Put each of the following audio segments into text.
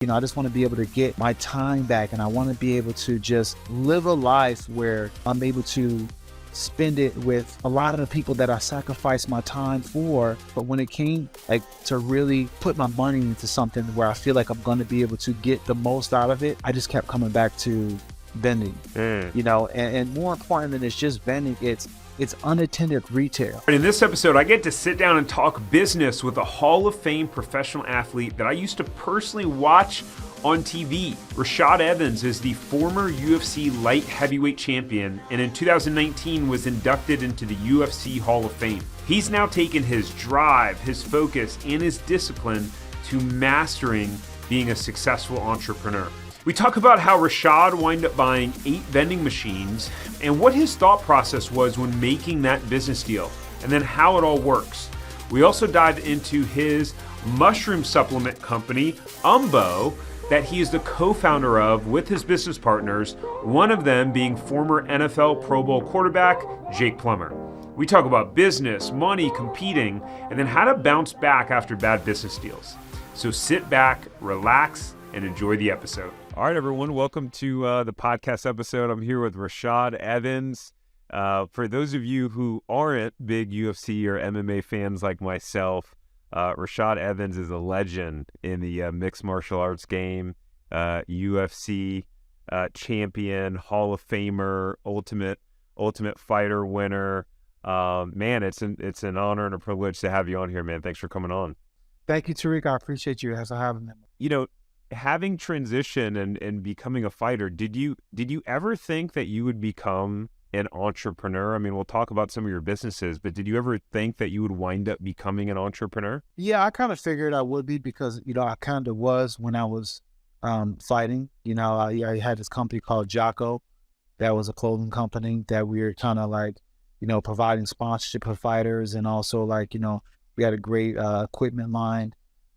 I just want to be able to get my time back, and I want to be able to just live a life where I'm able to spend it with a lot of the people that I sacrificed my time for. But when it came to really put my money into something where I feel like I'm going to be able to get the most out of it, I just kept coming back to vending, and more important than it's just vending, it's unattended retail. In this episode, I get to sit down and talk business with a Hall of Fame professional athlete that I used to personally watch on TV. Rashad Evans is the former UFC light heavyweight champion, and in 2019 was inducted into the UFC Hall of Fame. He's now taken his drive, his focus, and his discipline to mastering being a successful entrepreneur. We talk about how Rashad wound up buying 8 vending machines and what his thought process was when making that business deal, and then how it all works. We also dive into his mushroom supplement company, Umbo, that he is the co-founder of with his business partners, one of them being former NFL Pro Bowl quarterback, Jake Plummer. We talk about business, money, competing, and then how to bounce back after bad business deals. So sit back, relax, and enjoy the episode. All right, everyone, welcome to the podcast episode. I'm here with Rashad Evans. For those of you who aren't big UFC or MMA fans like myself, Rashad Evans is a legend in the mixed martial arts game, UFC champion, Hall of Famer, ultimate fighter winner. Man, it's an honor and a privilege to have you on here, man. Thanks for coming on. Thank you, Tariq. I appreciate you for having me. Having transitioned and becoming a fighter, did you ever think that you would become an entrepreneur? I mean, we'll talk about some of your businesses, but did you ever think that you would wind up becoming an entrepreneur? Yeah, I kind of figured I would be because, I kind of was when I was fighting. I had this company called Jocko. That was a clothing company that we were kind of providing sponsorship for fighters. And also we had a great equipment line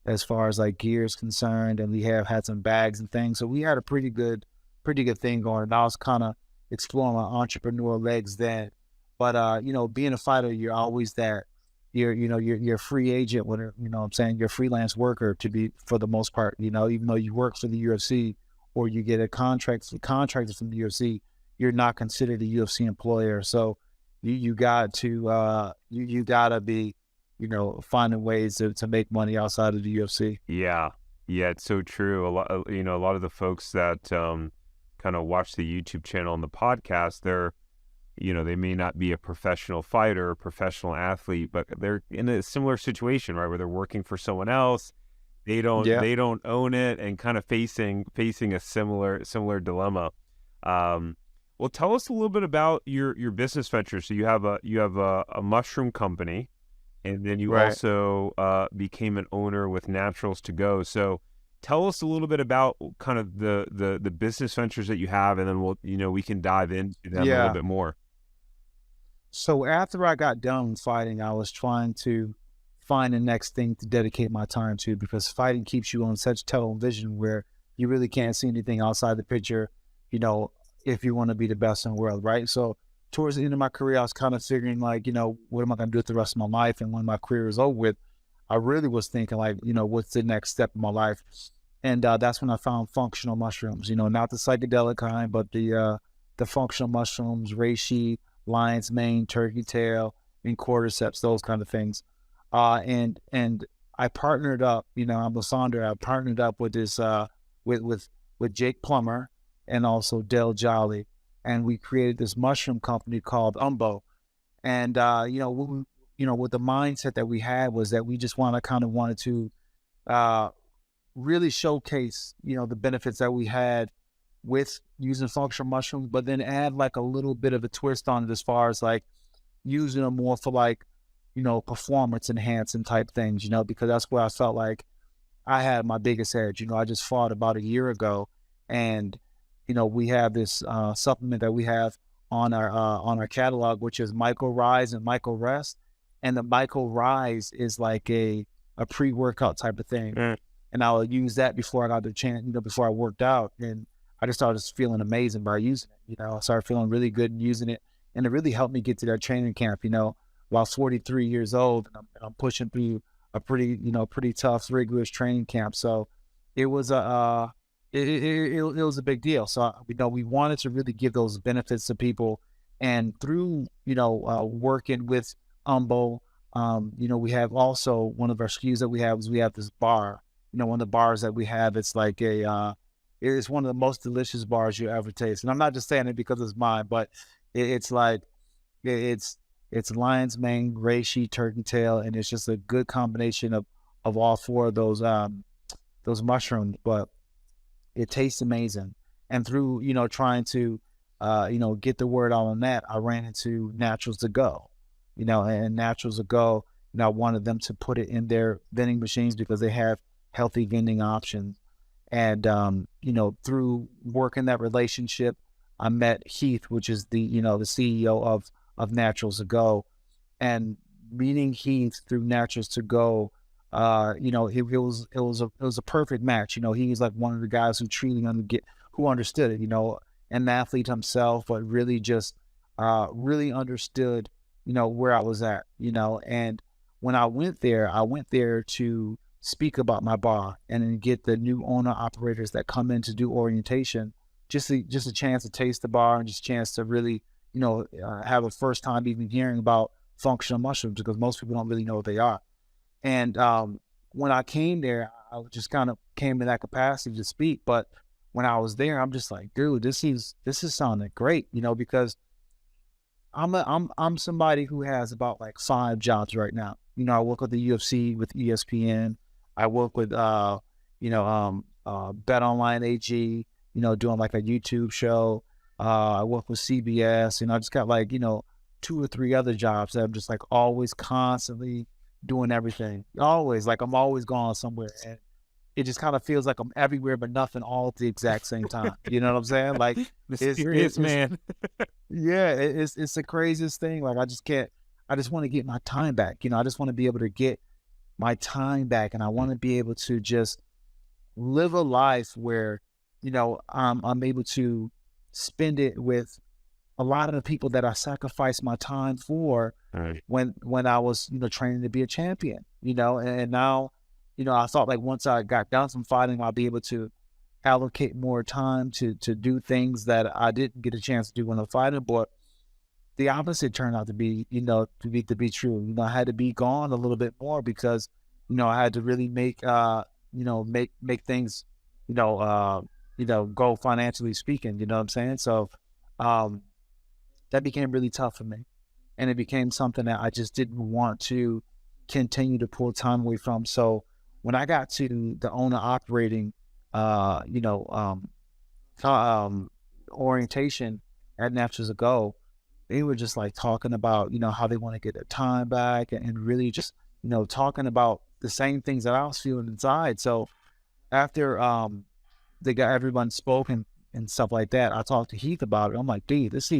as far as gear is concerned. And we had some bags and things. So we had a pretty good thing going. And I was kind of exploring my entrepreneur legs then. But, being a fighter, you're always that, you're a free agent, you're a freelance worker for the most part, even though you work for the UFC or you get a contracted from the UFC, you're not considered a UFC employer. So you got to, you gotta be, finding ways to make money outside of the UFC. Yeah, it's so true. A lot of the folks that, kind of watch the YouTube channel and the podcast, they may not be a professional fighter or professional athlete, but they're in a similar situation, right? Where they're working for someone else. They don't own it and kind of facing a similar dilemma. Well, tell us a little bit about your business venture. So you have a mushroom company, and then you also became an owner with Naturals2Go. So tell us a little bit about kind of the business ventures that you have, and then we can dive into them a little bit more. So after I got done with fighting, I was trying to find the next thing to dedicate my time to, because fighting keeps you on such tunnel vision where you really can't see anything outside the picture, if you want to be the best in the world, right? So towards the end of my career, I was kind of figuring what am I going to do with the rest of my life? And when my career is over with, I really was thinking what's the next step in my life? And that's when I found functional mushrooms, not the psychedelic kind, but the functional mushrooms, reishi, lion's mane, turkey tail, and cordyceps, those kind of things. And I partnered up, I'm a founder. I partnered up with this, with Jake Plummer and also Dale Jolly. And we created this mushroom company called Umbo. And, what the mindset that we had was that we just wanted to really showcase, the benefits that we had with using functional mushrooms, but then add a little bit of a twist on it as far as using them more for performance enhancing type things, because that's where I felt like I had my biggest edge. I just fought about a year ago, and, we have this supplement that we have on our catalog, which is Micro Rise and Micro Rest. And the Micro Rise is a pre-workout type of thing. And I would use that before I got the chance, before I worked out. And I just started feeling amazing by using it. I started feeling really good in using it. And it really helped me get to that training camp, while 43 years old, and I'm pushing through a pretty tough, rigorous training camp. So, it was it was a big deal. So we wanted to really give those benefits to people, and through working with Umbo, we have also one of our SKUs that we have is we have this bar. One of the bars that we have, it's like it's one of the most delicious bars you ever taste. And I'm not just saying it because it's mine, but it's like it's lion's mane, reishi, turkey tail, and it's just a good combination of all four of those mushrooms. But it tastes amazing. And through trying to get the word out on that, I ran into Naturals2Go, and Naturals2Go. I wanted them to put it in their vending machines because they have healthy vending options. And through working that relationship, I met Heath, which is the CEO of Naturals2Go, and meeting Heath through Naturals2Go, it was a perfect match. He's like one of the guys who truly who understood it. An athlete himself, but really just really understood where I was at. And when I went there to speak about my bar and then get the new owner operators that come in to do orientation, just a chance to taste the bar and just a chance to really have a first time even hearing about functional mushrooms, because most people don't really know what they are. And when I came there, I just kind of came in that capacity to speak. But when I was there, I'm just like, dude, this is sounding great, because I'm somebody who has about like 5 jobs right now. I work with the UFC, with ESPN. I work with Bet Online AG, doing like a YouTube show. I work with CBS, I just got like 2 or 3 other jobs that I'm just like always constantly doing everything. Always, like I'm always going somewhere, and it just kind of feels like I'm everywhere but nothing all at the exact same time. You know what I'm saying? Like Mysterious man. Yeah, it's the craziest thing. Like I just want to get my time back. I just want to be able to get my time back, and I want to be able to just live a life where I'm able to spend it with a lot of the people that I sacrificed my time for when I was training to be a champion. And now I thought like once I got done from fighting, I'll be able to allocate more time to do things that I didn't get a chance to do when I was fighting. But the opposite turned out to be to be true. I had to be gone a little bit more because I had to really make make things go financially speaking. You know what I'm saying? So that became really tough for me, and it became something that I just didn't want to continue to pull time away from. So when I got to the owner operating orientation at Naturals2Go, they were just like talking about how they want to get their time back, and really just talking about the same things that I was feeling inside. So after they got everyone spoken and stuff like that, I talked to Heath about it. I'm like, dude, this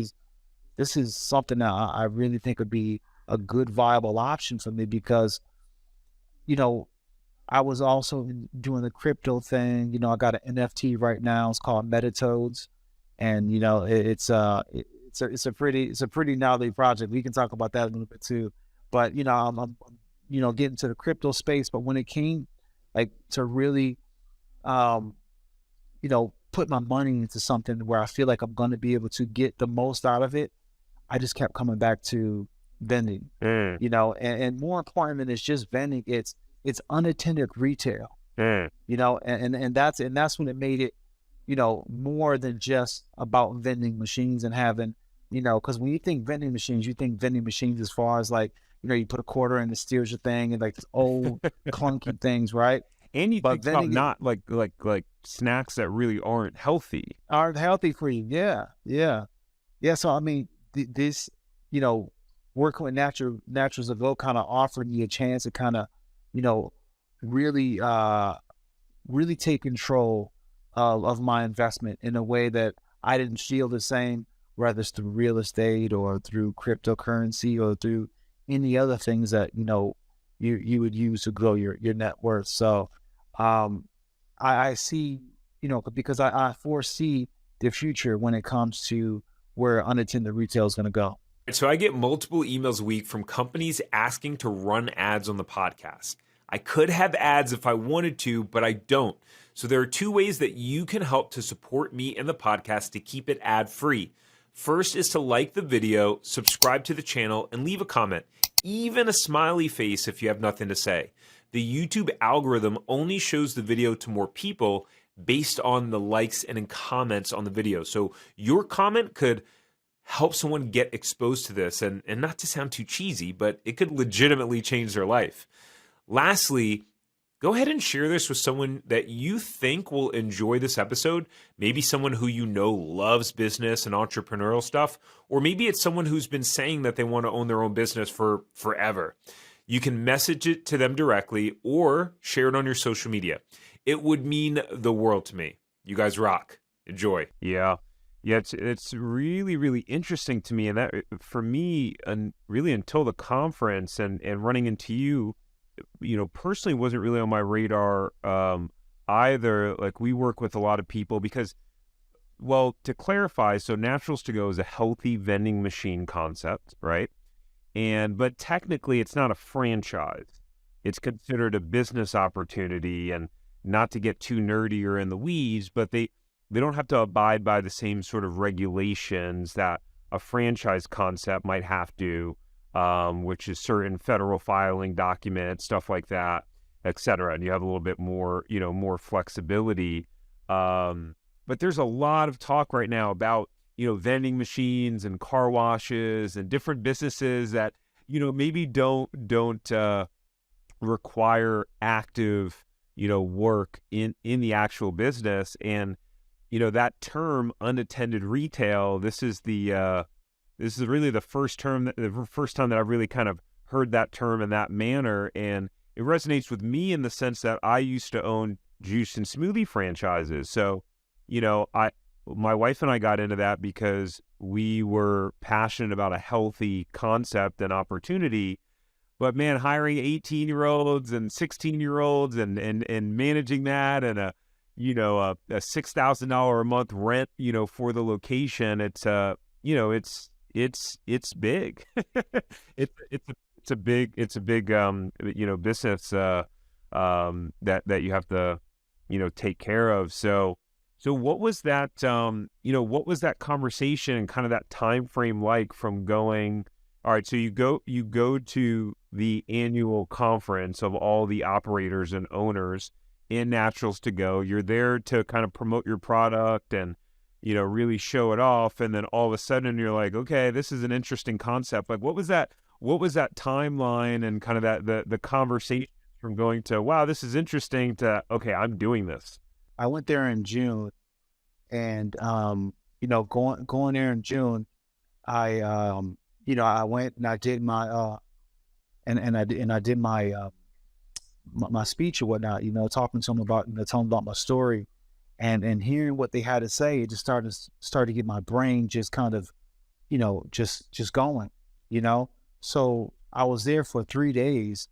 is something that I really think would be a good viable option for me, because I was also doing the crypto thing. I got an NFT right now. It's called Metatodes, and it's a pretty gnarly project. We can talk about that a little bit too. But I'm getting to the crypto space. But when it came like to really put my money into something where I feel like I'm going to be able to get the most out of it, I just kept coming back to vending. And more important than it's just vending, it's unattended retail. And that's when it made it more than just about vending machines and having because when you think vending machines, you think vending machines as far as like you put a quarter in, it steers your thing, and like old clunky things, right? And you think about not like snacks that really aren't healthy for you. Yeah. So I mean, this working with Naturals2Go kind of offered me a chance to kind of really take control of my investment in a way that I didn't feel the same, whether it's through real estate or through cryptocurrency or through any other things that you would use to grow your net worth. So I see because I foresee the future when it comes to where unattended retail is going to go. So I get multiple emails a week from companies asking to run ads on the podcast. I could have ads if I wanted to, but I don't. So there are two ways that you can help to support me and the podcast to keep it ad-free. First is to like the video, subscribe to the channel, and leave a comment, even a smiley face if you have nothing to say. The YouTube algorithm only shows the video to more people based on the likes and comments on the video. So your comment could help someone get exposed to this, and not to sound too cheesy, but it could legitimately change their life. Lastly, go ahead and share this with someone that you think will enjoy this episode. Maybe someone who you know loves business and entrepreneurial stuff, or maybe it's someone who's been saying that they want to own their own business for forever. You can message it to them directly or share it on your social media. It would mean the world to me. You guys rock. Enjoy. Yeah, it's really, really interesting to me. And that, for me, and really until the conference and running into you, personally wasn't really on my radar either. Like, we work with a lot of people because, well, to clarify, so Naturals2Go is a healthy vending machine concept, right? But technically it's not a franchise. It's considered a business opportunity, and not to get too nerdy or in the weeds, but they don't have to abide by the same sort of regulations that a franchise concept might have to, which is certain federal filing documents, stuff like that, et cetera. And you have a little bit more, more flexibility. But there's a lot of talk right now about, vending machines and car washes and different businesses that, maybe don't require active, work in the actual business. And, that term unattended retail, this is really the first time that I've really kind of heard that term in that manner. And it resonates with me in the sense that I used to own juice and smoothie franchises. So, my wife and I got into that because we were passionate about a healthy concept and opportunity. But man, hiring 18-year-olds and 16-year-olds and managing that, and a $6,000 a month rent, for the location, it's big. it's a big business that you have to take care of. So what was that what was that conversation and kind of that time frame like from going, all right, so you go to the annual conference of all the operators and owners in Naturals2Go. You're there to kind of promote your product and really show it off, and then all of a sudden you're like, okay, this is an interesting concept. Like, what was that timeline and kind of the conversation from going to, wow, this is interesting, to, okay, I'm doing this? I went there in June, and going there in June, I went and I did my I did my my speech or whatnot. Talking to them about telling them about my story, and hearing what they had to say, it just started to get my brain just kind of just going. So I was there for 3 days,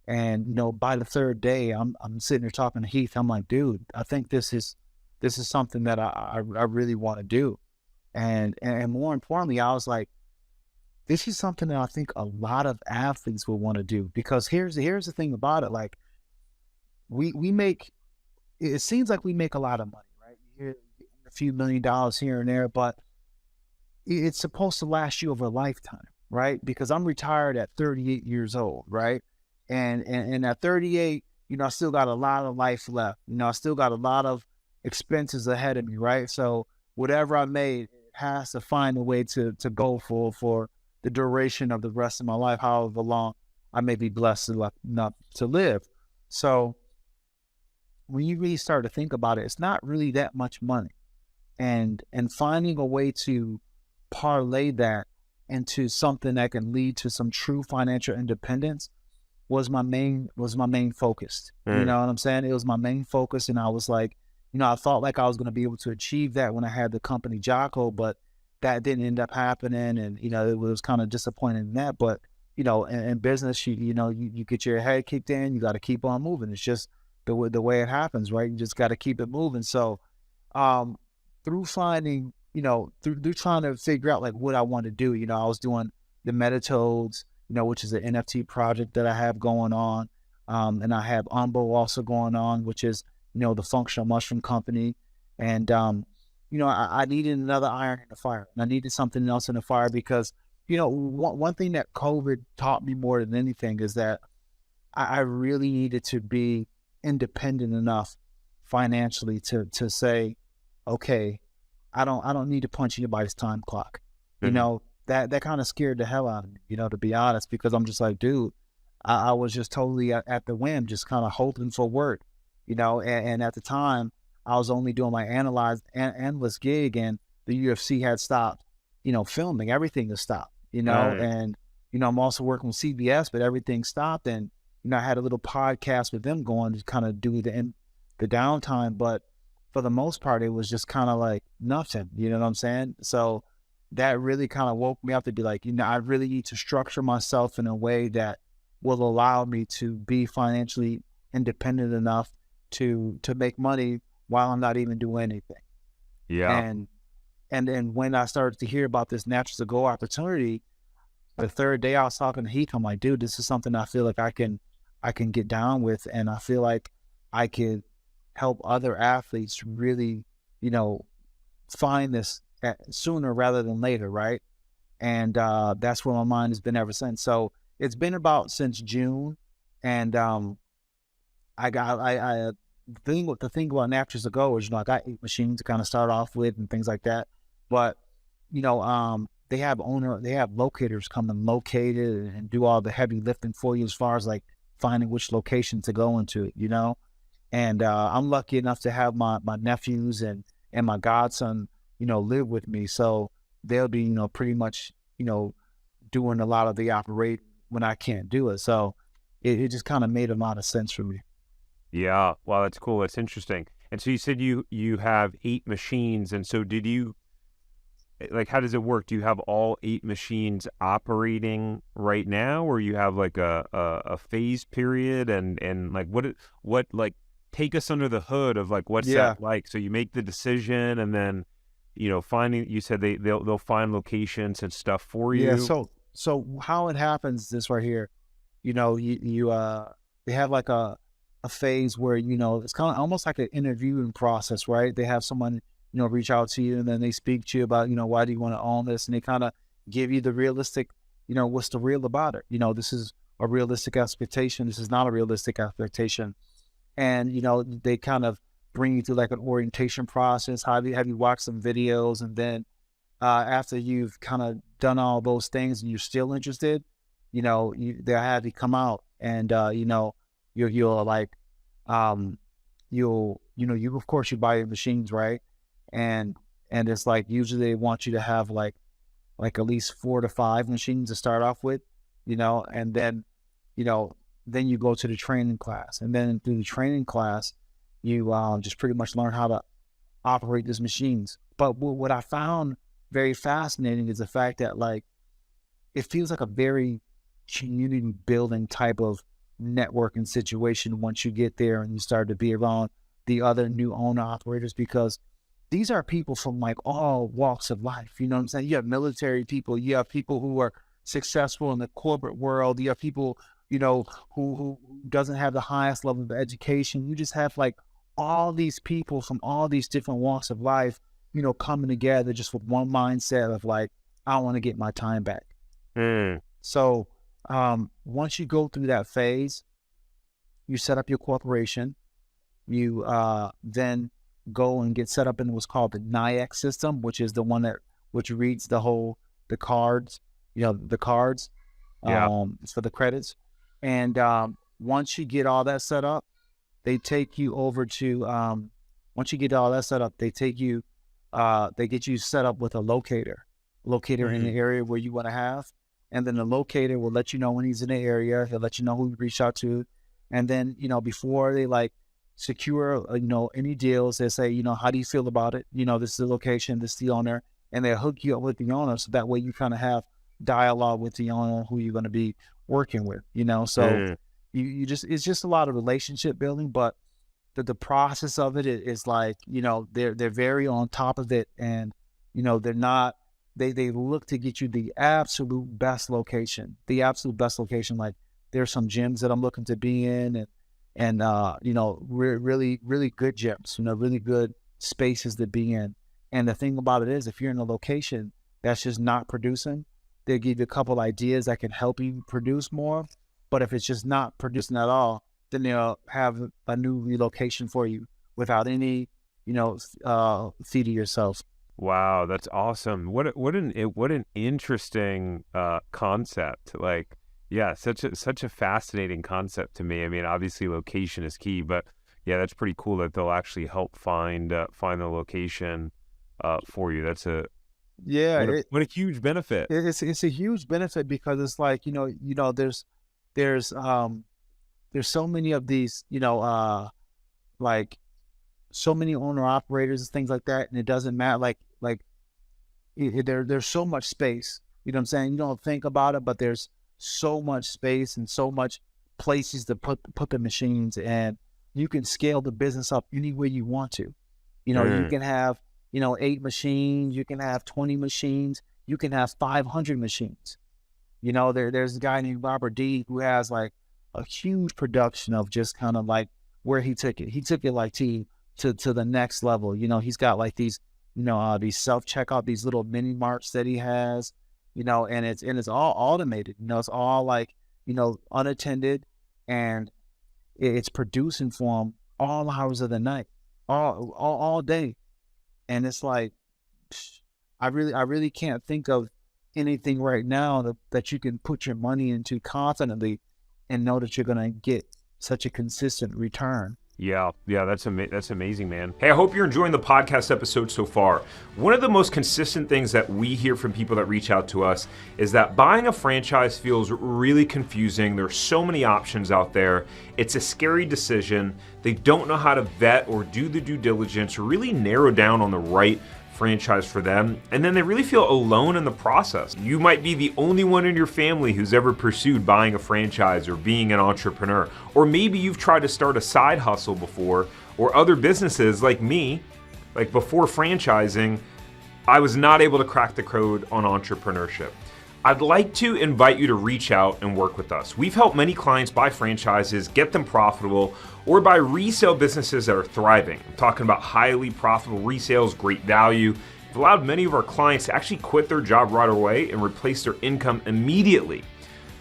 and by the third day, I'm sitting there talking to Heath. I'm like, dude, I think this is something that I really want to do. And more importantly, I was like, this is something that I think a lot of athletes will want to do, because here's the thing about it. Like, we make, it seems like we make a lot of money, right? You hear a few $1 million here and there, but it's supposed to last you over a lifetime, right? Because I'm retired at 38 years old, right? And at 38, I still got a lot of life left. I still got a lot of expenses ahead of me, right? So whatever I made, it has to find a way to go for the duration of the rest of my life, however long I may be blessed enough to live. So when you really start to think about it, it's not really that much money. And finding a way to parlay that into something that can lead to some true financial independence was my main focus. You know what I'm saying? It was my main focus. And I was like, I thought like I was going to be able to achieve that when I had the company Jocko, but that didn't end up happening. And, it was kind of disappointing in that. But, in business, you get your head kicked in, you got to keep on moving. It's just the way it happens, right? You just got to keep it moving. So through finding, through trying to figure out like what I want to do, I was doing the Metatodes, which is an NFT project that I have going on. And I have Umbo also going on, which is, the functional mushroom company. And, I needed another iron in the fire, and I needed something else in the fire because, one thing that COVID taught me more than anything is that I really needed to be independent enough financially to say, okay, I don't need to punch anybody's time clock. That kind of scared the hell out of me, to be honest, because I'm just like, dude, I was just totally at the whim, just kind of hoping for work, and at the time I was only doing my analyst gig, and the UFC had stopped, filming. Everything has stopped, Right. and, I'm also working with CBS, but everything stopped. And, I had a little podcast with them going to kind of do the downtime, but for the most part, it was just kind of like nothing, you know what I'm saying? So that really kind of woke me up to be like, I really need to structure myself in a way that will allow me to be financially independent enough to make money while I'm not even doing anything. Yeah. And then when I started to hear about this Naturals2Go opportunity, the third day I was talking to Heath, I'm like, dude, this is something I feel like I can get down with, and I feel like I could help other athletes really, find this sooner rather than later, right? And that's where my mind has been ever since. So it's been about since June, and the thing about Naturals2Go is, I got 8 machines to kind of start off with and things like that, but they have locators come and locate it and do all the heavy lifting for you as far as like finding which location to go into, and I'm lucky enough to have my nephews and my godson, live with me. So they'll be, pretty much, doing a lot of the operate when I can't do it. So it just kind of made a lot of sense for me. Yeah. Wow, that's cool. That's interesting. And so you said you have 8 machines, and so did you, like, how does it work? Do you have all 8 machines operating right now, or you have like a phase period, and like what like take us under the hood of like what's Yeah. that like? So you make the decision, and then finding, you said they'll find locations and stuff for Yeah. you. So how it happens this right here, they have like a phase where, it's kind of almost like an interviewing process, right? They have someone, reach out to you, and then they speak to you about, why do you want to own this? And they kind of give you the realistic, what's the real about it? This is a realistic expectation. This is not a realistic expectation. And, they kind of bring you through like an orientation process. Have you watched some videos? And then after you've kind of done all those things and you're still interested, they'll have you come out, and, you'll like, you of course you buy your machines, right? And it's like usually they want you to have like at least 4 to 5 machines to start off with, and then, then you go to the training class, and then through the training class, you just pretty much learn how to operate these machines. But what I found very fascinating is the fact that like it feels like a very community building type of networking situation once you get there and you start to be around the other new owner operators, because these are people from like all walks of life. You know what I'm saying? You have military people, you have people who are successful in the corporate world, you have people, who doesn't have the highest level of education. You just have like all these people from all these different walks of life, coming together just with one mindset of like, I want to get my time back. So once you go through that phase, you set up your corporation, you then go and get set up in what's called the NIAC system, which is the one which reads the cards, the cards, Yeah. for the credits. And once you get all that set up, they take you over to, once you get all that set up, they get you set up with a locator in the area where you want to have. And then the locator will let you know when he's in the area. He'll let you know who to reach out to. And then, before they like secure, any deals, they say, how do you feel about it? This is the location, this is the owner, and they hook you up with the owner. So that way you kind of have dialogue with the owner who you're going to be working with, so it's just a lot of relationship building, but the process of it is like, they're very on top of it, and, they're not, they look to get you the absolute best location, like there's some gyms that I'm looking to be in, and you know, really, really good gyms, you know, really good spaces to be in. And the thing about it is, if you're in a location that's just not producing, they'll give you a couple ideas that can help you produce more. But if it's just not producing at all, then they'll have a new relocation for you without any, you know, fee to yourself. Wow, that's awesome. What an interesting concept. Like, yeah, such a fascinating concept to me. I mean, obviously location is key, but yeah, that's pretty cool that they'll actually help find the location for you. That's what a huge benefit. It's a huge benefit because it's like, there's so many of these, like so many owner operators and things like that, and it doesn't matter. There's so much space. You know what I'm saying? You don't think about it, but there's so much space and so much places to put the machines, and you can scale the business up any way you want to. You know, you can have 8 machines, you can have 20 machines, you can have 500 machines. You know, there's a guy named Robert D who has like a huge production of just kind of like where he took it. He took it like to the next level. You know, he's got like these self-checkout, these little mini marts that he has, and it's all automated. You know, it's all like, unattended, and it's producing for him all hours of the night, all day. And it's like, I really can't think of anything right now that you can put your money into confidently and know that you're going to get such a consistent return. Yeah, that's amazing, man. Hey, I hope you're enjoying the podcast episode so far. One of the most consistent things that we hear from people that reach out to us is that buying a franchise feels really confusing. There's so many options out there. It's a scary decision. They don't know how to vet or do the due diligence or really narrow down on the right franchise for them, and then they really feel alone in the process. You might be the only one in your family who's ever pursued buying a franchise or being an entrepreneur, or maybe you've tried to start a side hustle before, or other businesses like me. Like before franchising, I was not able to crack the code on entrepreneurship. I'd like to invite you to reach out and work with us. We've helped many clients buy franchises, get them profitable, or buy resale businesses that are thriving. I'm talking about highly profitable resales, great value. We've allowed many of our clients to actually quit their job right away and replace their income immediately.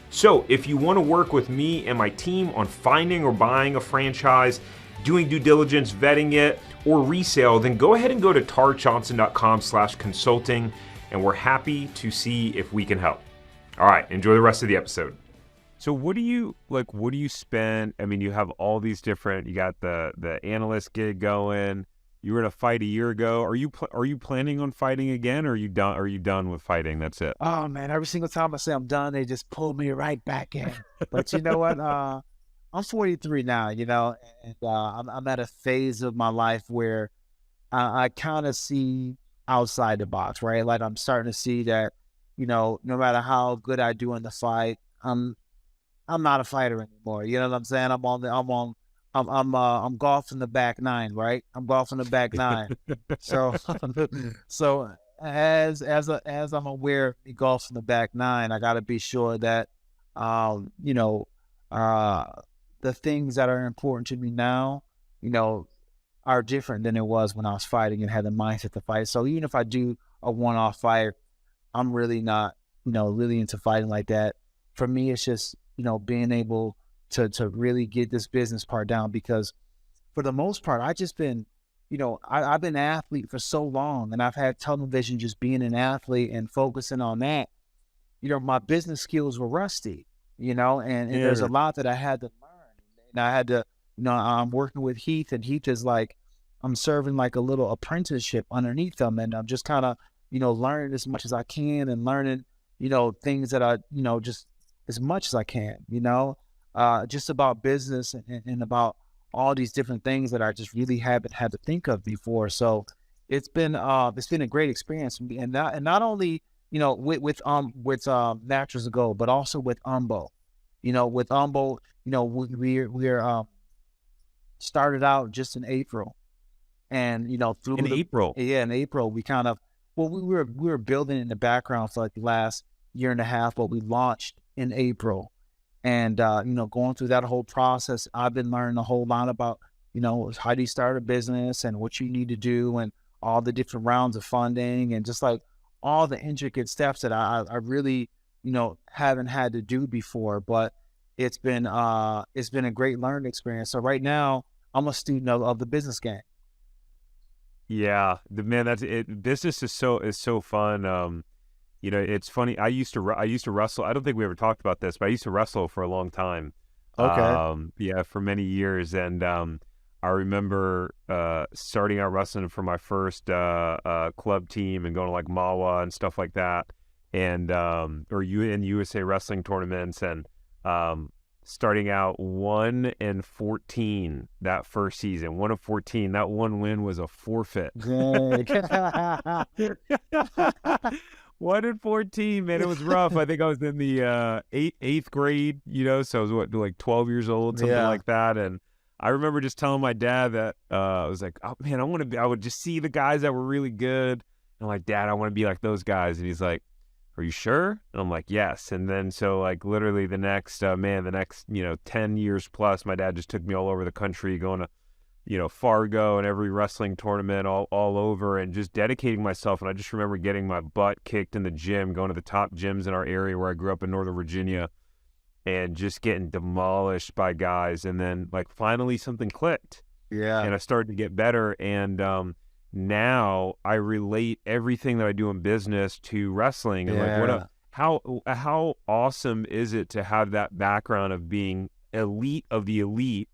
So if you want to work with me and my team on finding or buying a franchise, doing due diligence, vetting it, or resale, then go ahead and go to tariqjohnson.com/consulting, and we're happy to see if we can help. All right, enjoy the rest of the episode. So what do you spend? I mean, you have all these different, you got the analyst gig going. You were in a fight a year ago. Are you planning on fighting again, or are you done with fighting? That's it. Oh man, every single time I say I'm done, they just pull me right back in. But you know what? I'm 43 now, and I'm at a phase of my life where I kind of see outside the box, right? Like I'm starting to see that, no matter how good I do in the fight, I'm not a fighter anymore. You know what I'm saying? I'm golfing the back nine, right? I'm golfing the back nine. So as I'm aware of me golfing the back nine, I got to be sure that the things that are important to me now, are different than it was when I was fighting and had the mindset to fight. So even if I do a one-off fight, I'm really not, really into fighting like that. For me, it's just, being able to really get this business part down, because for the most part, I just been, I've been an athlete for so long, and I've had tunnel vision just being an athlete and focusing on that. My business skills were rusty, and there's a lot that I had to learn. And I had to, I'm working with Heath, and Heath is like, I'm serving like a little apprenticeship underneath them. And I'm just kind of, learning as much as I can, and learning, things that I, just as much as I can, just about business and about all these different things that I just really haven't had to think of before. So it's been a great experience, and not only, with Naturals2Go, but also with Umbo. With Umbo, we're started out just in April, and through April, in April, we kind of, we were building in the background for like the last year and a half, but we launched in April, And, going through that whole process, I've been learning a whole lot about, how do you start a business and what you need to do and all the different rounds of funding and just like all the intricate steps that I really, haven't had to do before. But it's been a great learning experience. So right now I'm a student of the business game. Yeah, man, that's it. Business is so fun. It's funny. I used to wrestle. I don't think we ever talked about this, but I used to wrestle for a long time. Okay. Yeah, for many years, and I remember starting out wrestling for my first club team and going to like Mawa and stuff like that, and in USA wrestling tournaments, and starting out 1-14 that first season. 1-14. That one win was a forfeit. Dang. 1-14, man, it was rough. I think I was in the eighth grade, so I was like 12 years old, something Yeah. like that. And I remember just telling my dad that I was like, oh man, I would just see the guys that were really good. And I'm like, Dad, I want to be like those guys. And he's like, are you sure? And I'm like, yes. And then so like literally the next 10 years plus, my dad just took me all over the country, going to Fargo and every wrestling tournament all over, and just dedicating myself. And I just remember getting my butt kicked in the gym, going to the top gyms in our area where I grew up in Northern Virginia, and just getting demolished by guys. And then like finally something clicked, Yeah. and I started to get better. And now I relate everything that I do in business to wrestling. And Yeah. how awesome is it to have that background of being elite of the elite,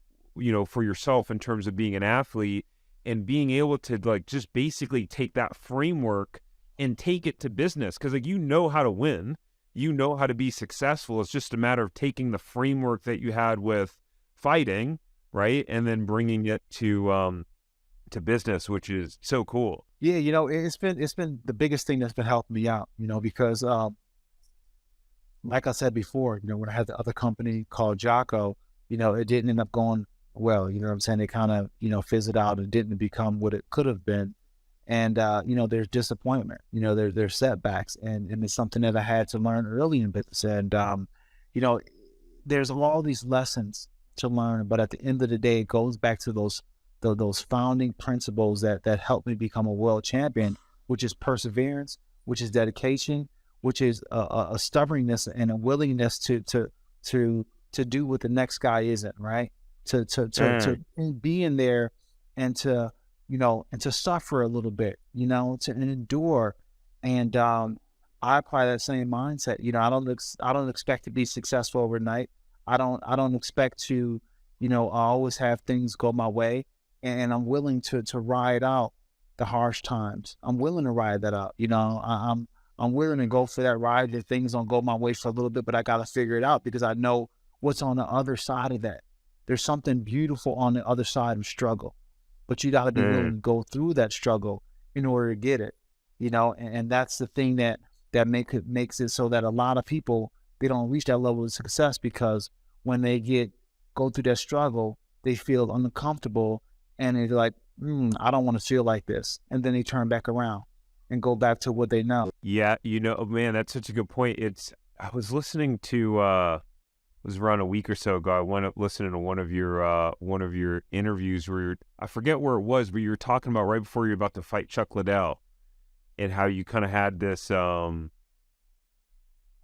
for yourself in terms of being an athlete, and being able to like just basically take that framework and take it to business. Because like how to win, how to be successful. It's just a matter of taking the framework that you had with fighting, right, and then bringing it to business, which is so cool. Yeah, it's been the biggest thing that's been helping me out, because like I said before, when I had the other company called Jocko, it didn't end up going well. You know what I'm saying? It kind of, fizzled out and didn't become what it could have been. And there's disappointment, there's setbacks, and it's something that I had to learn early in business. And there's all these lessons to learn, but at the end of the day, it goes back to those founding principles that helped me become a world champion, which is perseverance, which is dedication, which is a stubbornness and a willingness to do what the next guy isn't, right? To be in there and to suffer a little bit, to endure. And I apply that same mindset. I don't expect to be successful overnight. I don't expect to, always have things go my way. And I'm willing to ride out the harsh times. I'm willing to ride that out. I'm willing to go for that ride if things don't go my way for a little bit, but I got to figure it out because I know what's on the other side of that. There's something beautiful on the other side of struggle, but you got to be willing to go through that struggle in order to get it, and that's the thing that makes it so that a lot of people, they don't reach that level of success because when they go through that struggle, they feel uncomfortable and they're like, I don't want to feel like this. And then they turn back around and go back to what they know. Yeah, man, that's such a good point. I was listening to it was around a week or so ago. I went up listening to one of your interviews where I forget where it was, but you were talking about right before you're about to fight Chuck Liddell, and how you kind of had this. Whoa,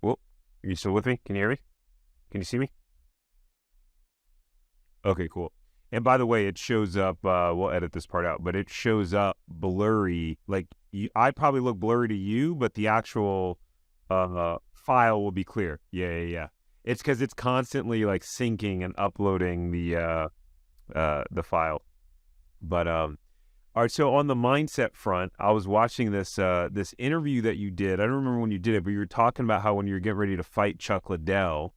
are you still with me? Can you hear me? Can you see me? Okay, cool. And by the way, it shows up. We'll edit this part out, but it shows up blurry. Like I probably look blurry to you, but the actual file will be clear. Yeah. It's because it's constantly like syncing and uploading the file. But all right. So on the mindset front, I was watching this interview that you did. I don't remember when you did it, but you were talking about how when you were getting ready to fight Chuck Liddell,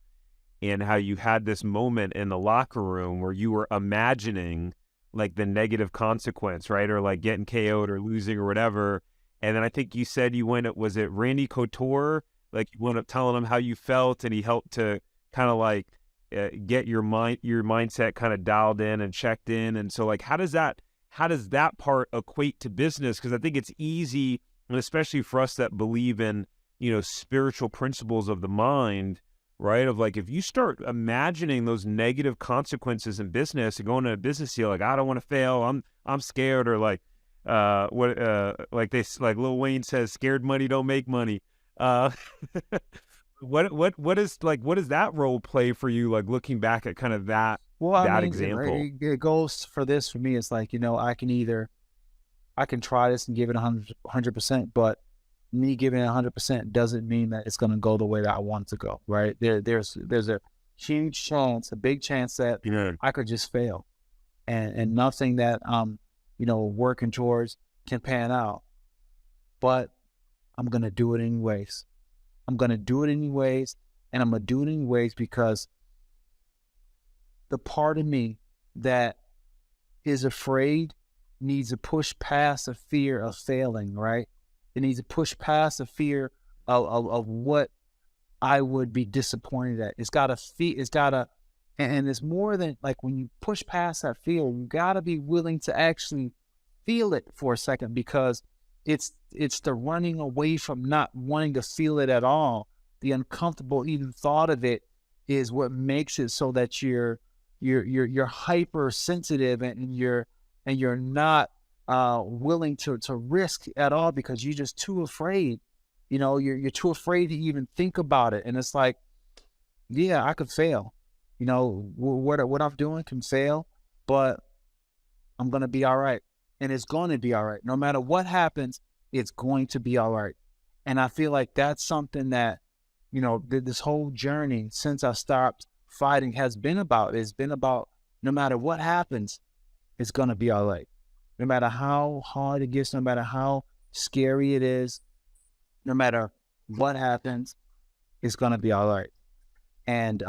and how you had this moment in the locker room where you were imagining like the negative consequence, right? Or like getting KO'd or losing or whatever. And then I think you said was it Randy Couture? Like you went up telling him how you felt, and he helped to kind of like get your mindset kind of dialed in and checked in. And so like, how does that part equate to business? Because I think it's easy, and especially for us that believe in, spiritual principles of the mind, right? Of like, if you start imagining those negative consequences in business and going to a business deal, like, I don't want to fail, I'm scared, or like, like Lil Wayne says, scared money don't make money. Uh, what does that role play for you? Like looking back at kind of Well, I that mean, example. it goes for me. It's like, I can try this and give it 100%, but me giving it 100% doesn't mean that it's going to go the way that I want it to go, right? There's a huge chance, a big chance that Yeah. I could just fail, and nothing that I'm, working towards can pan out. But I'm going to do it anyways. I'm going to do it anyways, and I'm going to do it anyways because the part of me that is afraid needs to push past the fear of failing, right? It needs to push past the fear of what I would be disappointed at. And it's more than like when you push past that fear, you got to be willing to actually feel it for a second, because it's the running away from not wanting to feel it at all. The uncomfortable even thought of it is what makes it so that you're hypersensitive, and you're not willing to risk at all, because you're just too afraid. You're too afraid to even think about it. And it's like, yeah, I could fail. What I'm doing can fail, but I'm gonna be all right, and it's going to be all right. No matter what happens, it's going to be all right. And I feel like that's something that this whole journey since I stopped fighting has been about. It's been about, no matter what happens, it's gonna be all right. No matter how hard it gets, no matter how scary it is, no matter what happens, it's gonna be all right. And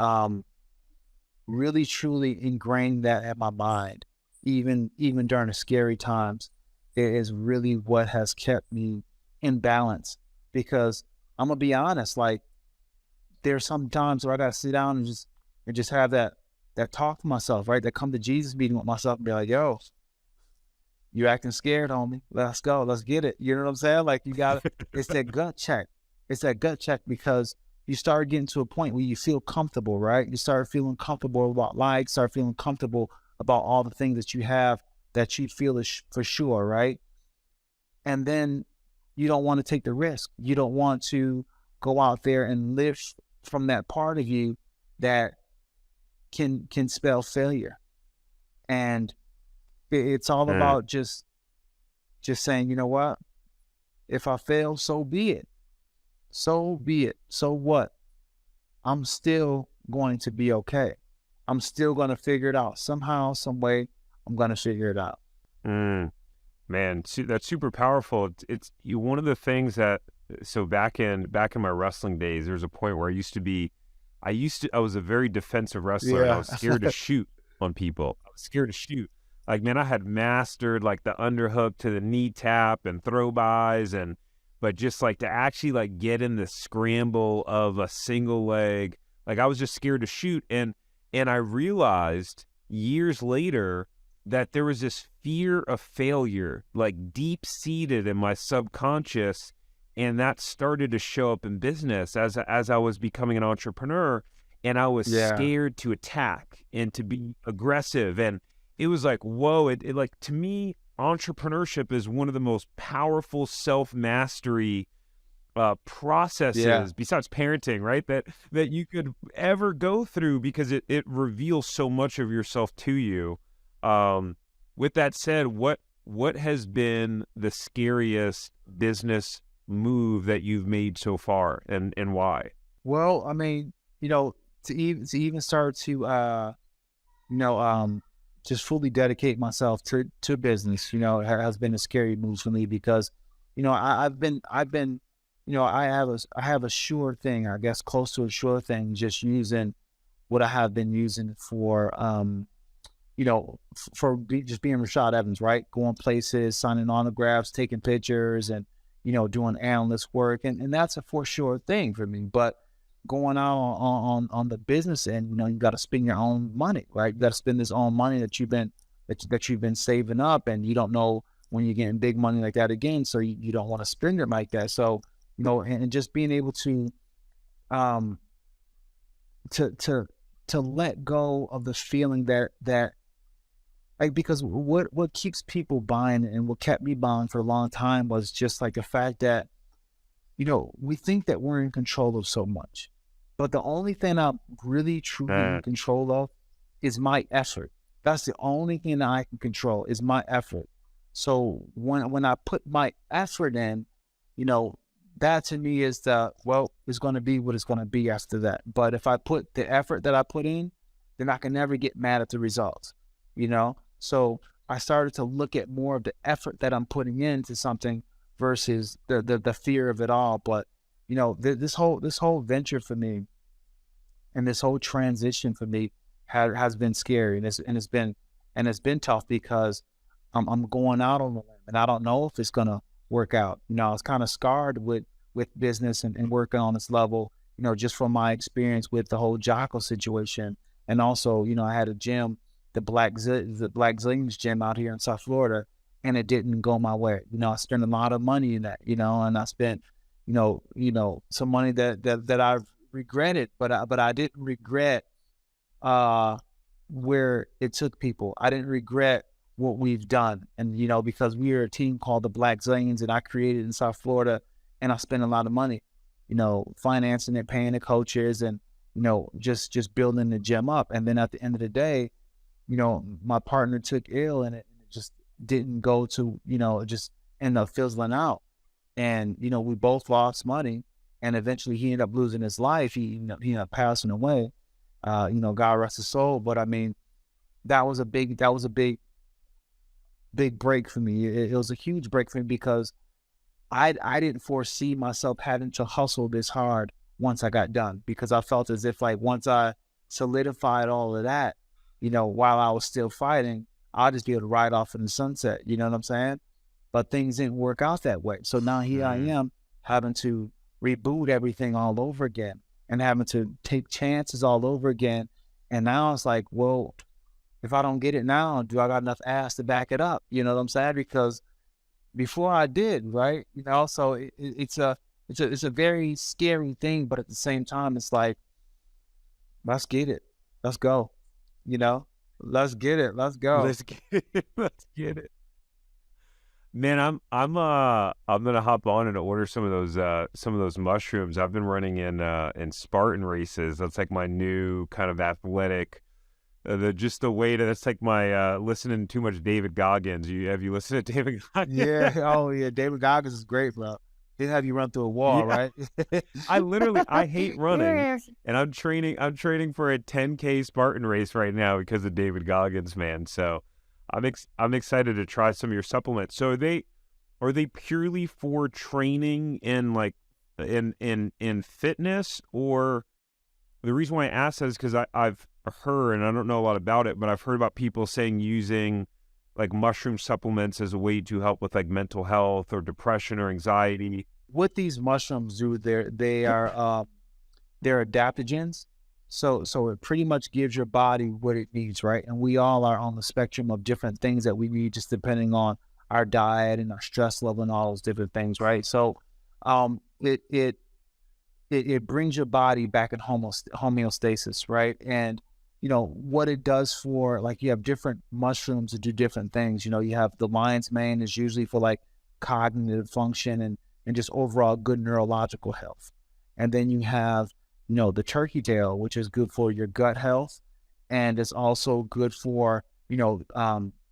really truly ingraining that in my mind, even during the scary times, it is really what has kept me in balance. Because I'm gonna be honest, like, there's some times where I gotta sit down and just have that talk to myself, right? That come to Jesus meeting with myself and be like, yo, you acting scared, homie. Let's go. Let's get it. You know what I'm saying? Like, it's that gut check. It's that gut check, because you start getting to a point where you feel comfortable, right? You start feeling comfortable about life, start feeling comfortable about all the things that you have that you feel is for sure, right? And then you don't want to take the risk. You don't want to go out there and live from that part of you that can spell failure. And it's all about just saying, you know what? If I fail, so be it. So be it. So what? I'm still going to be okay. I'm still going to figure it out. Somehow, some way, I'm going to figure it out. Man, that's super powerful. It's one of the things that, so back in my wrestling days, there's a point where I was a very defensive wrestler, and I was scared to shoot on people. I was scared to shoot. Like, man, I had mastered like the underhook to the knee tap and throw bys, but just like to actually like get in the scramble of a single leg, like I was just scared to shoot. And I realized years later that there was this fear of failure, like deep seated in my subconscious. And that started to show up in business as I was becoming an entrepreneur, and I was scared to attack and to be aggressive. And it was like, whoa, it like, to me, entrepreneurship is one of the most powerful self-mastery processes besides parenting, right? That you could ever go through, because it reveals so much of yourself to you. With that said, what has been the scariest business move that you've made so far, and why? Well, I mean, to even start to just fully dedicate myself to business, has been a scary move for me, because I have a sure thing, I guess, close to a sure thing, just using what I have been using for just being Rashad Evans, right? Going places, signing autographs, taking pictures, and doing analyst work, and that's a for sure thing for me. But going out on the business end, you got to spend your own money, right? You got to spend this own money that you've been saving up, and you don't know when you're getting big money like that again, so you don't want to spend it like that. So and just being able to to let go of the feeling that like, because what keeps people buying and what kept me buying for a long time was just like the fact that, we think that we're in control of so much, but the only thing I'm really truly in control of is my effort. That's the only thing that I can control is my effort. So when I put my effort in, that to me is it's going to be what it's going to be after that. But if I put the effort that I put in, then I can never get mad at the results, So I started to look at more of the effort that I'm putting into something versus the fear of it all. But, this whole venture for me and this whole transition for me has been scary, and it's been tough because I'm going out on the limb and I don't know if it's gonna work out. I was kind of scarred with business and working on this level, just from my experience with the whole Jocko situation. And also, I had a gym, the Black Zillions gym out here in South Florida, and it didn't go my way. I spent a lot of money in that, and I spent, some money that I've regretted, but I didn't regret where it took people. I didn't regret what we've done. And, because we are a team called the Black Zillions, and I created in South Florida, and I spent a lot of money, financing it, paying the coaches, and, just building the gym up. And then at the end of the day, my partner took ill, and it just didn't go to, it just ended up fizzling out. And, we both lost money, and eventually he ended up losing his life. He ended up passing away. God rest his soul. But I mean, that was a big break for me. It was a huge break for me because I didn't foresee myself having to hustle this hard once I got done, because I felt as if like once I solidified all of that, while I was still fighting, I'll just be able to ride off in the sunset. You know what I'm saying? But things didn't work out that way. So now here I am having to reboot everything all over again and having to take chances all over again. And now it's like, well, if I don't get it now, do I got enough ass to back it up? You know what I'm saying? Because before I did, right? So it's a very scary thing, but at the same time, it's like, let's get it. Let's go. Let's get it. Let's go. Let's get it. Let's get it. Man, I'm gonna hop on and order some of those mushrooms. I've been running in Spartan races. That's like my new kind of athletic. That's like my listening to too much David Goggins. Have you listened to David Goggins? Yeah. Oh yeah. David Goggins is great, bro. He'll have you run through a wall, right? I hate running, and I'm training for a 10K Spartan race right now because of David Goggins, man. So I'm excited to try some of your supplements. So are they purely for training and like in fitness? Or the reason why I ask that is because I've heard, and I don't know a lot about it, but I've heard about people saying using like mushroom supplements as a way to help with like mental health or depression or anxiety. What these mushrooms do, they're adaptogens. So it pretty much gives your body what it needs, right? And we all are on the spectrum of different things that we need, just depending on our diet and our stress level and all those different things, right? So it brings your body back in homeostasis, right? And what it does for, like, you have different mushrooms that do different things. You have the lion's mane is usually for like cognitive function and just overall good neurological health. And then you have the turkey tail, which is good for your gut health, and it's also good for,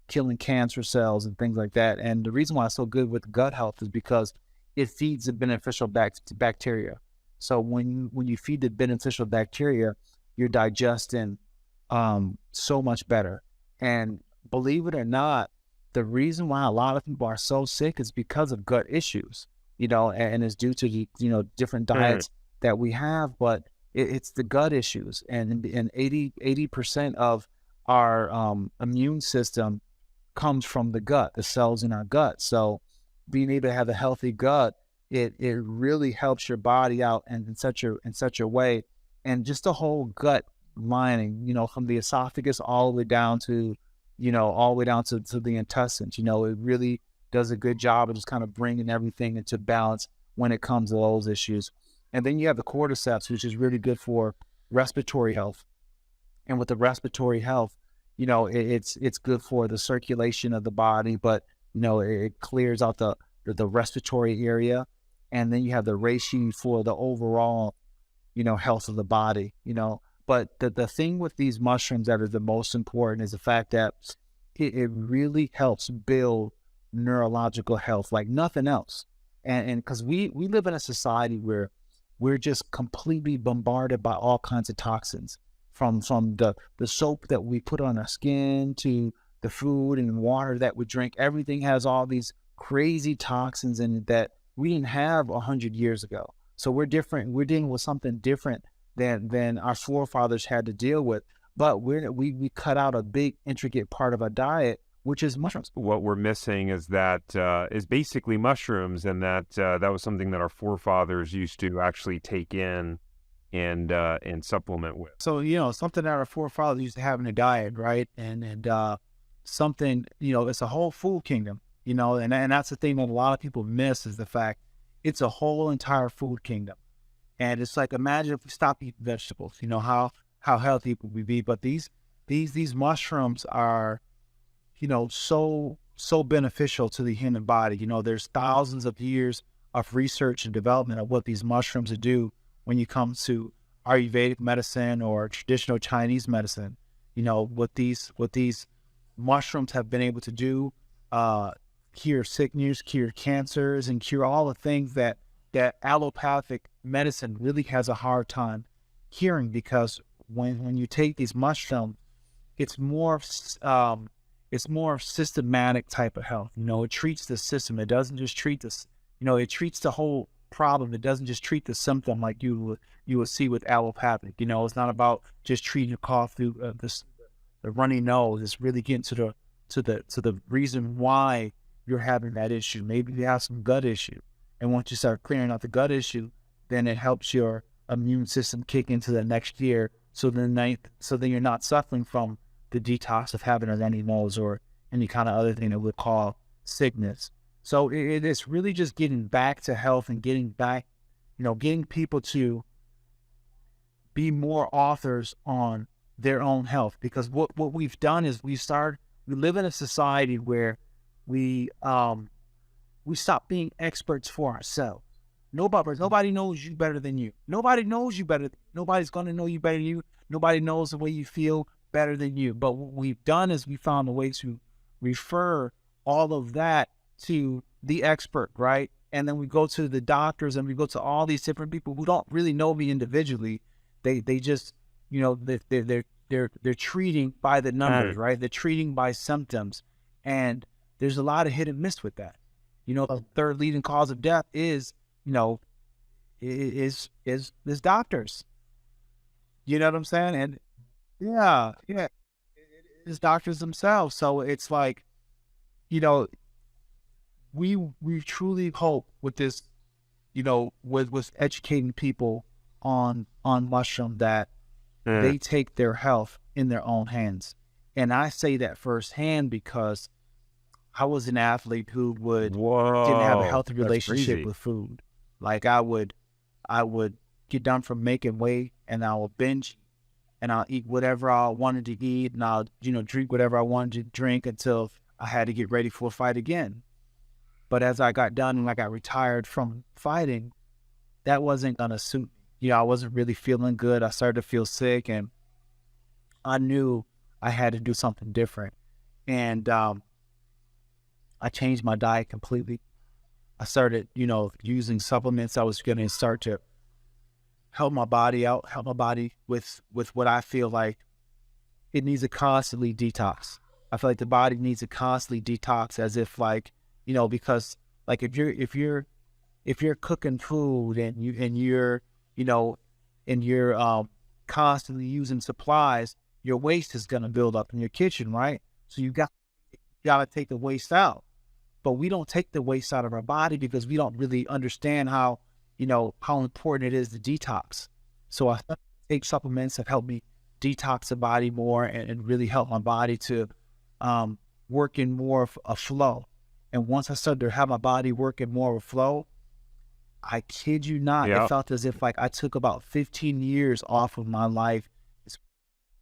killing cancer cells and things like that. And the reason why it's so good with gut health is because it feeds the beneficial bacteria. So when you feed the beneficial bacteria, you're digesting so much better. And believe it or not, the reason why a lot of people are so sick is because of gut issues, and it's due to the, different diets that we have, but it's the gut issues, and 80% of our immune system comes from the gut, the cells in our gut. So being able to have a healthy gut, it really helps your body out and in such a way, and just the whole gut lining, from the esophagus all the way down to, to the intestines. It really does a good job of just kind of bringing everything into balance when it comes to those issues. And then you have the cordyceps, which is really good for respiratory health. And with the respiratory health, it's good for the circulation of the body, but it clears out the respiratory area, and then you have the reishi for the overall health of the body. But the thing with these mushrooms that are the most important is the fact that it really helps build neurological health like nothing else. And because we live in a society where we're just completely bombarded by all kinds of toxins, from the soap that we put on our skin to the food and water that we drink. Everything has all these crazy toxins in it that we didn't have 100 years ago. So we're different. We're dealing with something different than our forefathers had to deal with. But we cut out a big intricate part of our diet, which is mushrooms. What we're missing is that is basically mushrooms, and that was something that our forefathers used to actually take in and supplement with. So something that our forefathers used to have in their diet, right? And something, it's a whole food kingdom, and that's the thing that a lot of people miss, is the fact it's a whole entire food kingdom. And it's like, imagine if we stop eating vegetables, how healthy would we be? But these mushrooms are, so beneficial to the human body. There's thousands of years of research and development of what these mushrooms do when you come to Ayurvedic medicine or traditional Chinese medicine. What these mushrooms have been able to do, cure sickness, cure cancers, and cure all the things that allopathic medicine really has a hard time curing, because when you take these mushrooms, it's more systematic type of health. It treats the system. It doesn't just treat this. It treats the whole problem. It doesn't just treat the symptom like you would see with allopathic. It's not about just treating a cough through the runny nose. It's really getting to the reason why you're having that issue. Maybe you have some gut issue, and once you start clearing out the gut issue, then it helps your immune system kick into the next year. So then you're not suffering from the detox of having a runny nose or any kind of other thing that would cause sickness. So it's really just getting back to health and getting people to be more authors on their own health. Because what we've done is we live in a society where we stop being experts for ourselves. Nobody knows you better than you. Nobody knows you better. Nobody's going to know you better than you. Nobody knows the way you feel better than you. But what we've done is we found a way to refer all of that to the expert, right? And then we go to the doctors, and we go to all these different people who don't really know me individually. They just, they're treating by the numbers, right? They're treating by symptoms, and there's a lot of hit and miss with that. The third leading cause of death is doctors. You know what I'm saying? And yeah, it's doctors themselves. So it's like, we truly hope with this, with educating people on mushroom, that they take their health in their own hands. And I say that firsthand because I was an athlete who didn't have a healthy relationship with food. Like I would get done from making weight, and I will binge, and I'll eat whatever I wanted to eat, and I'll drink whatever I wanted to drink until I had to get ready for a fight again. But as I got done and I got retired from fighting, that wasn't gonna suit me. I wasn't really feeling good. I started to feel sick, and I knew I had to do something different. And I changed my diet completely. I started, using supplements. I was going to start to help my body out, help my body with what I feel like it needs to constantly detox. I feel like the body needs to constantly detox, as if because like if you're cooking food and you're constantly using supplies, your waste is going to build up in your kitchen, right? So you got to take the waste out. But we don't take the waste out of our body because we don't really understand how important it is to detox. So I take supplements that help me detox the body more and really help my body to work in more of a flow. And once I started to have my body work in more of a flow, I kid you not, it Yeah. felt as if like I took about 15 years off of my life.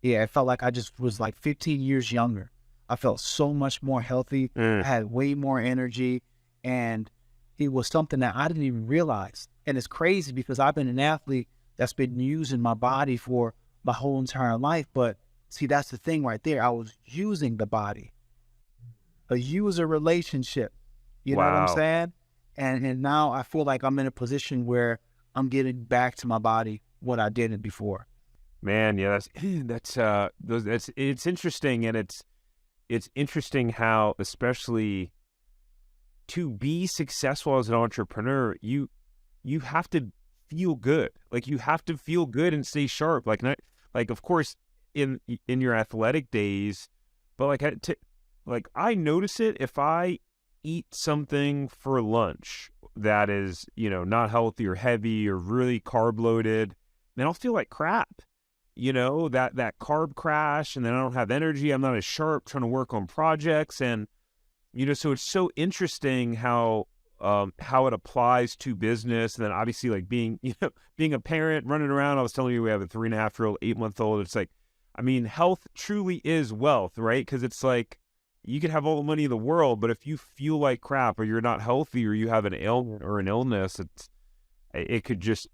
Yeah, it felt like I just was like 15 years younger. I felt so much more healthy. I Mm. had way more energy, and it was something that I didn't even realize. And it's crazy because I've been an athlete that's been using my body for my whole entire life. But see, that's the thing right there. I was using the body, a user relationship. You know what I'm Wow. saying? And now I feel like I'm in a position where I'm getting back to my body what I didn't before. Man, yeah, it's interesting, and it's interesting how, especially to be successful as an entrepreneur, you have to feel good. Like, you have to feel good and stay sharp. Like, not like, of course, in your athletic days, but like I notice it if I eat something for lunch that is, not healthy or heavy or really carb loaded, then I'll feel like crap. That carb crash, and then I don't have energy. I'm not as sharp trying to work on projects, and so it's so interesting how it applies to business. And then obviously, like, being a parent, running around. I was telling you, we have a 3.5-year-old, 8-month-old. It's like, I mean, health truly is wealth, right? Because it's like, you can have all the money in the world, but if you feel like crap, or you're not healthy, or you have an ailment or an illness, it could just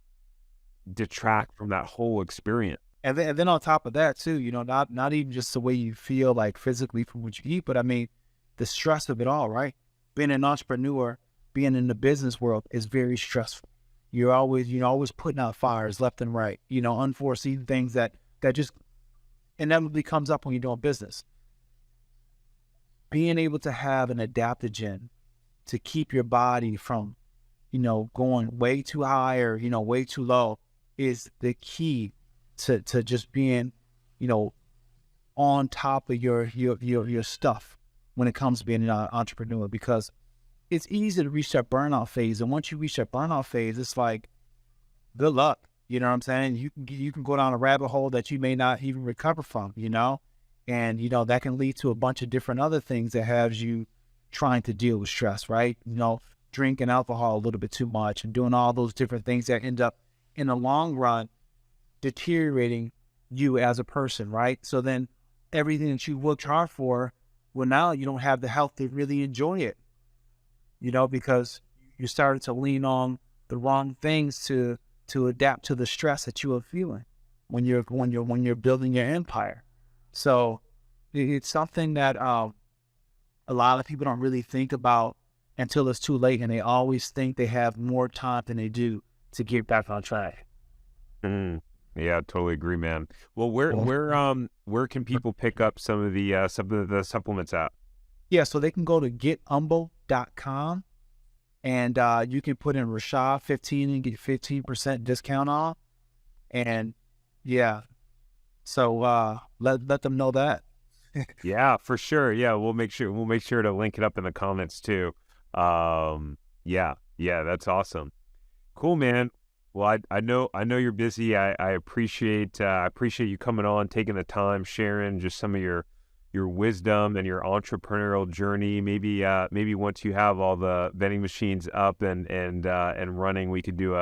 detract from that whole experience. And then on top of that too, not even just the way you feel like physically from what you eat, but I mean, the stress of it all, right? Being an entrepreneur, being in the business world is very stressful. You're always putting out fires left and right, unforeseen things that just inevitably comes up when you're doing business. Being able to have an adaptogen to keep your body from, going way too high or, way too low is the key to just being, on top of your stuff when it comes to being an entrepreneur, because it's easy to reach that burnout phase. And once you reach that burnout phase, it's like, good luck. You know what I'm saying? You can go down a rabbit hole that you may not even recover from, and, that can lead to a bunch of different other things that has you trying to deal with stress, right? Drinking alcohol a little bit too much and doing all those different things that end up in the long run deteriorating you as a person, right? So then everything that you worked hard for, well, now you don't have the health to really enjoy it, because you started to lean on the wrong things to adapt to the stress that you are feeling when you're building your empire. So it's something that a lot of people don't really think about until it's too late, and they always think they have more time than they do to get back on track. Mm. Yeah, totally agree, man. Well, where can people pick up some of the supplements at? Yeah, so they can go to getumbo.com, and you can put in Rashad 15 and get 15% discount off. And yeah, so let them know that. Yeah, for sure. Yeah, we'll make sure to link it up in the comments too. Yeah, that's awesome. Cool, man. Well, I know you're busy. I appreciate you coming on, taking the time, sharing just some of your wisdom and your entrepreneurial journey. Maybe once you have all the vending machines up and running, we could do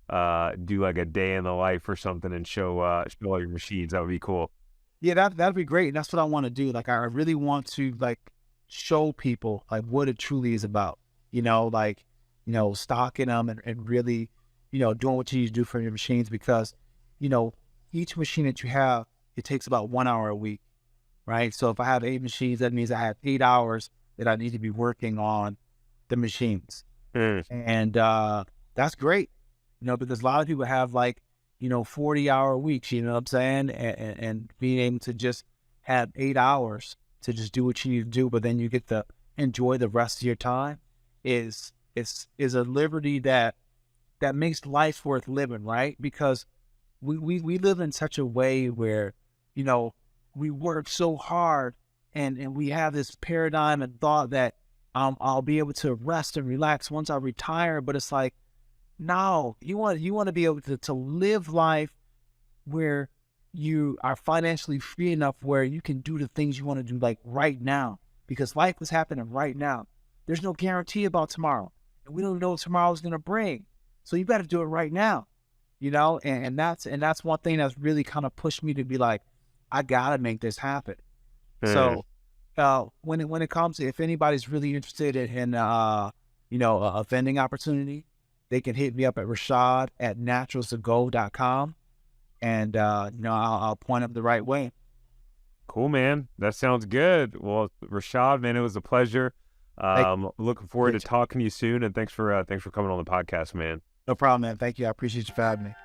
like a day in the life or something and show all your machines. That would be cool. Yeah, that'd be great. And that's what I want to do. Like, I really want to show people like what it truly is about, stocking them and really, doing what you need to do for your machines, because, each machine that you have, it takes about 1 hour a week, right? So if I have 8 machines, that means I have 8 hours that I need to be working on the machines. Mm. And that's great, because a lot of people have 40-hour weeks, you know what I'm saying? And being able to just have 8 hours to just do what you need to do, but then you get to enjoy the rest of your time is a liberty that makes life worth living, right? Because we live in such a way where, we work so hard and we have this paradigm and thought that I'll be able to rest and relax once I retire. But it's like, no, you want to be able to live life where you are financially free enough where you can do the things you want to do right now, because life is happening right now. There's no guarantee about tomorrow, and we don't know what tomorrow is going to bring. So you better do it right now, and that's one thing that's really kind of pushed me to be like, I gotta make this happen. So when it comes to, if anybody's really interested in a vending opportunity, they can hit me up at Rashad at naturals2go.com, and I'll point them the right way. Cool, man. That sounds good. Well, Rashad, man, it was a pleasure. Looking forward to talking to you soon, and thanks for coming on the podcast, man. No problem, man. Thank you. I appreciate you for having me.